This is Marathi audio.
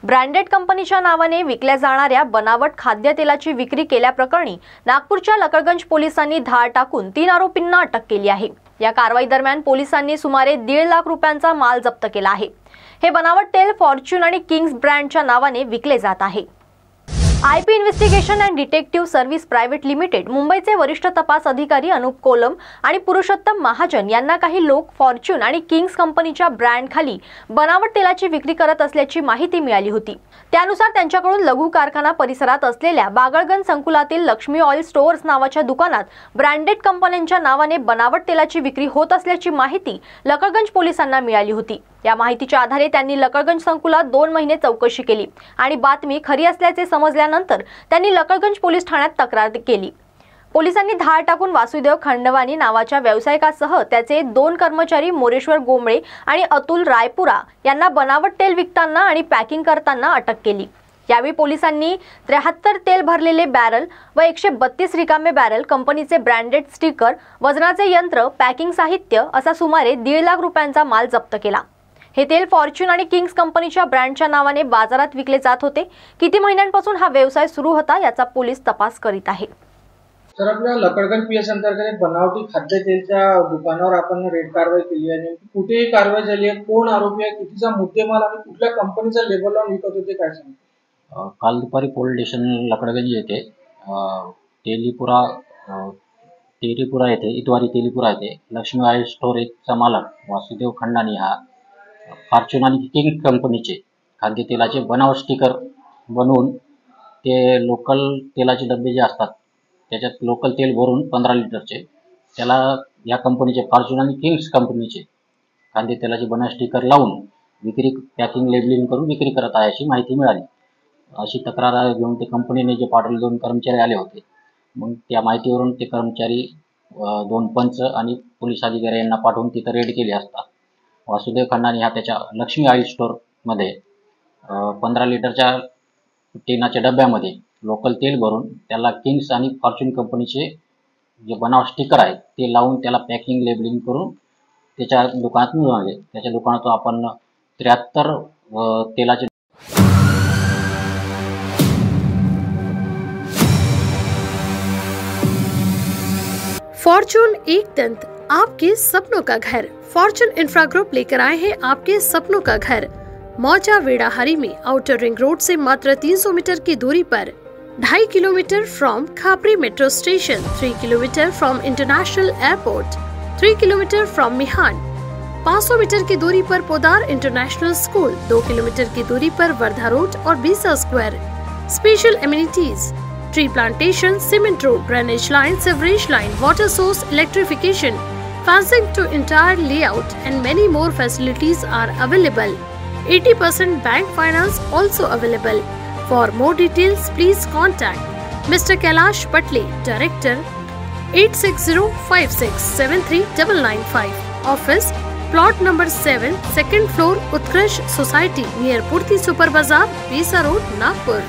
ब्रँडेड कंपनीच्या नावाने विकल्या जाणाऱ्या बनावट खाद्यतेलाची विक्री केल्याप्रकरणी नागपूरच्या लकडगंज पोलिसांनी धाड टाकून 3 आरोपींना अटक केली आहे। या कारवाई दरम्यान पोलिसांनी सुमारे 1.5 लाख रुपयांचा माल जप्त केला आहे। हे बनावट तेल फॉर्च्यून आणि किंग्स ब्रँडच्या नावाने विकले जात आहे। IP investigation and detective service private limited मुंबईचे वरिष्ठ तपास अधिकारी अनुप कोलम आणि पुरुषोत्तम महाजन यांना काही लोक फॉर्च्यून आणि किंग्स कंपनीच्या ब्रँड खाली बनावट तेलाची विक्री करत असल्याची माहिती मिळाली होती। त्यानुसार त्यांच्याकडून लघु कारखाना परिसरात असलेल्या बागळगंज संकुलातील लक्ष्मी ऑइल स्टोअर्स नावाच्या दुकानात ब्रँडेड कंपन्यांच्या नावाने बनावट तेलाची विक्री होत असल्याची माहिती लकडगंज पोलिसांना मिळाली होती। या माहितीच्या आधारे त्यांनी लकडगंज संकुलात 2 महिने चौकशी केली आणि बातमी खरी असल्याचे समजल्यानंतर त्यांनी लकडगंज पोलीस ठाण्यात तक्रार केली। पोलिसांनी धाड टाकून वासुदेव खंडवानी नावाच्या व्यावसायिकासह त्याचे 2 कर्मचारी मोरेश्वर गोमळे आणि अतुल रायपुरा यांना बनावट तेल विकताना आणि पॅकिंग करताना अटक केली। यावेळी पोलिसांनी 73 तेल भरलेले बॅरल व 132 रिकामे बॅरल, कंपनीचे ब्रँडेड स्टिकर, वजनाचे यंत्र, पॅकिंग साहित्य असा सुमारे 1.5 लाख रुपयांचा माल जप्त केला। हे तेल फॉर्च्यून आणि किंग्स कंपनीच्या ब्रँडच्या नावाने बाजारात विकले जात होते। किती महिन्यांपासून हा व्यवसाय सुरू होता याचा पोलीस तपास करीत आहे। सर, आपल्या लकडगंज पीएस अंतर्गत एक बनावटी खाद्यतेलच्या दुकानावर आपण रेड कारवाई केली आहे। कुठेही कारवाई झाली आहे? कोण आरोपी आहे? कितीचा मुद्देमाल आणि कुठल्या कंपनीचा लेबल लावून विकत होते, काय सांगता? काल दुपारी पोलीस स्टेशन लकडगंज येथे तेलीपुरा येथे इतवारी तेलीपुरा येथे लक्ष्मी ऑइल स्टोरेजचा मालक वासुदेव खंडानी हा फॉर्च्यून आणि किंग कंपनीचे खाद्यतेलाचे बनावट स्टिकर बनवून ते लोकल तेलाचे डबे जे असतात त्याच्यात लोकल तेल भरून 15 लिटरचे त्याला या कंपनीचे फॉर्च्यून आणि किंग्स कंपनीचे खाद्यतेलाचे बनावट स्टिकर लावून विक्री, पॅकिंग, लेबलिंग करून विक्री करत आहे अशी माहिती मिळाली। अशी तक्रार घेऊन ते कंपनीने जे पाठवले 2 कर्मचारी आले होते। मग त्या माहितीवरून ते कर्मचारी 2 पंच आणि पोलीस अधिकारी यांना पाठवून तिथं रेड केली असता वासुदेव खंडानी हा त्याच्या लक्ष्मी ऑइल स्टोअरमध्ये 15 लिटरच्या टिनाच्या डब्यामध्ये लोकल तेल भरून त्याला किंग्स आणि फॉर्च्यून कंपनीचे जे बनावट स्टिकर आहे ते लावून त्याला पॅकिंग, लेबलिंग करून त्याच्या दुकानात मिळून आले। त्याच्या दुकानातून आपण 73 तेलाचे फॉर्च्यून एक दंत, आपके सपनों का घर। फॉर्च्यून इंफ्रा ग्रुप लेकर आए हैं आपके सपनों का घर। मौजा वेड़ाहारी में आउटर रिंग रोड से मात्र 300 मीटर की दूरी पर, 2.5 kilometre from Khapri metro station, 3 kilometre from international airport, 3 kilometre from Mihan, 500 metre की दूरी पर पोदार इंटरनेशनल स्कूल, 2 किलोमीटर की दूरी पर वर्धा रोड और Besa square. Special amenities, tree plantation, cement road, drainage line, sewerage line, water source, electrification, fencing to entire layout and many more facilities are available. 80% bank finance also available. For more details, please contact Mr. Kailash Patle, Director, 8605673995. Office, plot number 7, second floor, Utkarsh Society, near Purti Super Bazaar, Bisa Road, Nagpur.